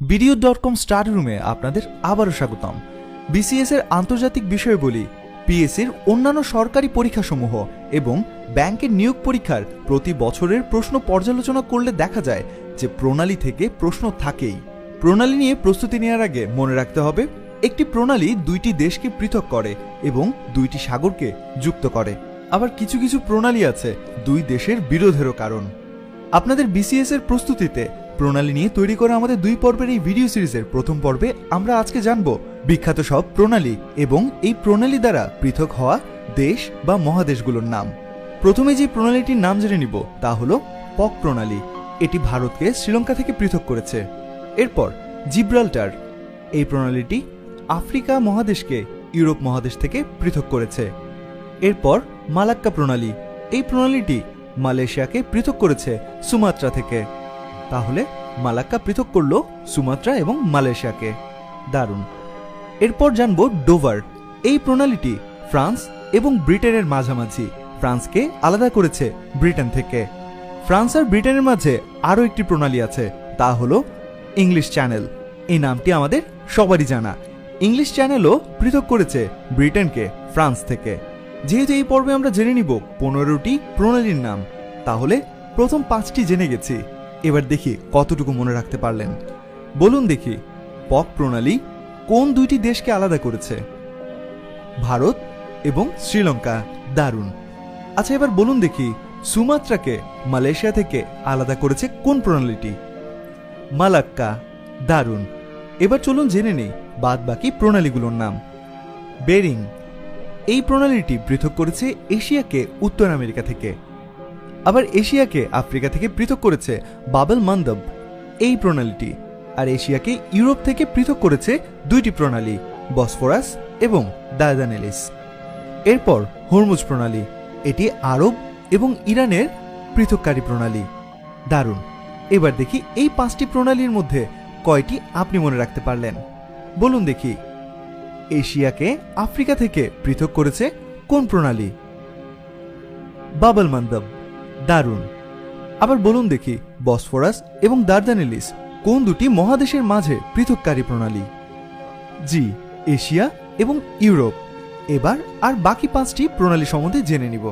BDU.com study রুমে আপনাদের আবারও স্বাগতম। BCS এর আন্তর্জাতিক বিষয়াবলী, পিএসসির অন্যান্য সরকারি পরীক্ষাসমূহ এবং ব্যাংকের নিয়োগ পরীক্ষার প্রতি বছরের প্রশ্ন পর্যালোচনা করলে দেখা যায় যে প্রণালী থেকে প্রশ্ন থাকেই। প্রণালী নিয়ে প্রস্তুতি নেওয়ার আগে মনে রাখতে হবে, একটি প্রণালী দুইটি দেশকে পৃথক করে এবং দুইটি সাগরকে যুক্ত করে। আবার কিছু কিছু প্রণালী আছে দুই দেশের বিরোধেরও কারণ। আপনাদের BCS এর প্রস্তুতিতে প্রণালী নিয়ে তৈরি করা আমাদের 2 পর্বের এই ভিডিও সিরিজের প্রথম পর্বে আমরা আজকে জানব বিখ্যাত সব প্রণালী এবং এই প্রণালী দ্বারা পৃথক হওয়া দেশ বা মহাদেশগুলোর নাম। প্রথমে যে প্রণালীটির নাম জেনে নিব তা হলো পক প্রণালী। এটি ভারতকে শ্রীলঙ্কা থেকে পৃথক করেছে। এরপর জিব্রাল্টার, এই প্রণালীটি আফ্রিকা মহাদেশকে ইউরোপ মহাদেশ থেকে পৃথক করেছে। এরপর মালাক্কা প্রণালী, এই প্রণালীটি মালয়েশিয়াকে পৃথক করেছে সুমাত্রা থেকে। তাহলে মালাক্কা পৃথক করলো সুমাত্রা এবং মালয়েশিয়াকে। দারুণ। এরপর জানব ডোভার, এই প্রণালীটি ফ্রান্স এবং ব্রিটেনের মাঝামাঝি ফ্রান্সকে আলাদা করেছে ব্রিটেন থেকে। ফ্রান্স আর ব্রিটেনের মাঝে আরও একটি প্রণালী আছে, তা হলো ইংলিশ চ্যানেল। এই নামটি আমাদের সবারই জানা। ইংলিশ চ্যানেলও পৃথক করেছে ব্রিটেনকে ফ্রান্স থেকে। যেহেতু এই পর্বে আমরা জেনে নিব 15টি প্রণালীর নাম, তাহলে প্রথম 5টি জেনে গেছি। এবার দেখি কতটুকু মনে রাখতে পারলেন। বলুন দেখি, পক প্রণালী কোন দুইটি দেশকে আলাদা করেছে? ভারত এবং শ্রীলঙ্কা। দারুণ। আচ্ছা, এবার বলুন দেখি, সুমাত্রাকে মালয়েশিয়া থেকে আলাদা করেছে কোন প্রণালীটি? মালাক্কা। দারুণ। এবার চলুন জেনে নেই বাদ বাকি প্রণালীগুলোর নাম। বেরিং, এই প্রণালীটি পৃথক করেছে এশিয়াকে উত্তর আমেরিকা থেকে। আবার এশিয়াকে আফ্রিকা থেকে পৃথক করেছে বাবেল মান্দব, এই প্রণালীটি। আর এশিয়াকে ইউরোপ থেকে পৃথক করেছে দুইটি প্রণালী, বসফরাস এবং দারদানেলিস। এরপর হরমুজ প্রণালী, এটি আরব এবং ইরানের পৃথককারী প্রণালী। দারুণ। এবার দেখি এই 5টি প্রণালীর মধ্যে কয়টি আপনি মনে রাখতে পারলেন? বলুন দেখি, এশিয়াকে আফ্রিকা থেকে পৃথক করেছে কোন প্রণালী? বাবেল মান্দব। দারুণ। আবার বলুন দেখি, বসফরাস এবং দারদানেলিস কোন দুটি মহাদেশের মাঝে পৃথককারী প্রণালী? জি, এশিয়া এবং ইউরোপ। এবার আর বাকি 5টি প্রণালী সম্বন্ধে জেনে নিব।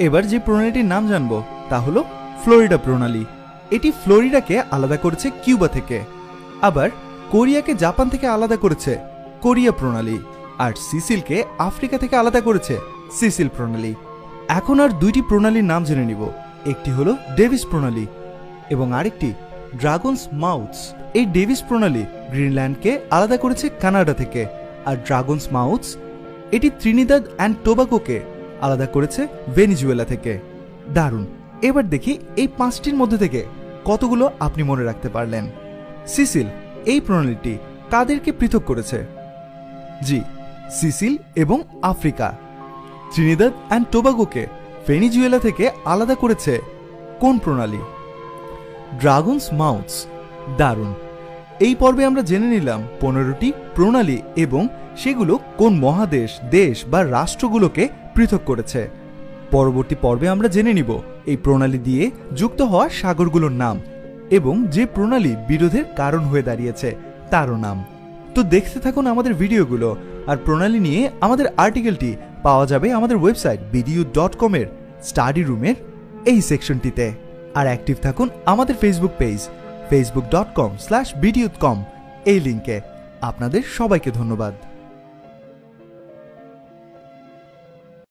এবার যে প্রণালীটির নাম জানব তা হলো ফ্লোরিডা প্রণালী। এটি ফ্লোরিডাকে আলাদা করেছে কিউবা থেকে। আবার কোরিয়াকে জাপান থেকে আলাদা করেছে কোরিয়া প্রণালী। আর সিসিলকে আফ্রিকা থেকে আলাদা করেছে সিসিল প্রণালী। এখন আর 2টি প্রণালীর নাম জেনে নিব। একটি হলো ডেভিস প্রণালী এবং আরেকটি ড্রাগনস মাউথস। এই ডেভিস প্রণালী গ্রিনল্যান্ডকে আলাদা করেছে কানাডা থেকে। আর ড্রাগনস মাউথস এটি ত্রিনিদাদ অ্যান্ড টোবাগোকে আলাদা করেছে ভেনিজুয়েলা থেকে। দারুণ। এবার দেখি এই 5টির মধ্যে থেকে কতগুলো আপনি মনে রাখতে পারলেন। সিসিল, এই প্রণালীটি কাদেরকে পৃথক করেছে? জি, সিসিল এবং আফ্রিকা। ত্রিনিদাদ অ্যান্ড টোবাগোকে ভেনিজুয়েলা থেকে আলাদা করেছে কোন প্রণালী? ড্রাগনস মাউথস। দারুণ। এই পর্বে আমরা জেনে নিলাম 15টি প্রণালী এবং সেগুলো কোন মহাদেশ, দেশ বা রাষ্ট্রগুলোকে পৃথক করেছে। পরবর্তী পর্বে আমরা জেনে নিব এই প্রণালী দিয়ে যুক্ত হওয়া সাগরগুলোর নাম এবং যে প্রণালী বিরোধের কারণ হয়ে দাঁড়িয়েছে তারও নাম। তো দেখতে থাকুন আমাদের ভিডিওগুলো। আর প্রণালী নিয়ে আমাদের আর্টিকেলটি পাওয়া যাবে আমাদের ওয়েবসাইট BDU.com এর স্টাডি রুমের এই সেকশনটিতে। আর অ্যাক্টিভ থাকুন আমাদের ফেসবুক পেজ facebook.com/BDU.com এই লিঙ্কে। আপনাদের সবাইকে ধন্যবাদ।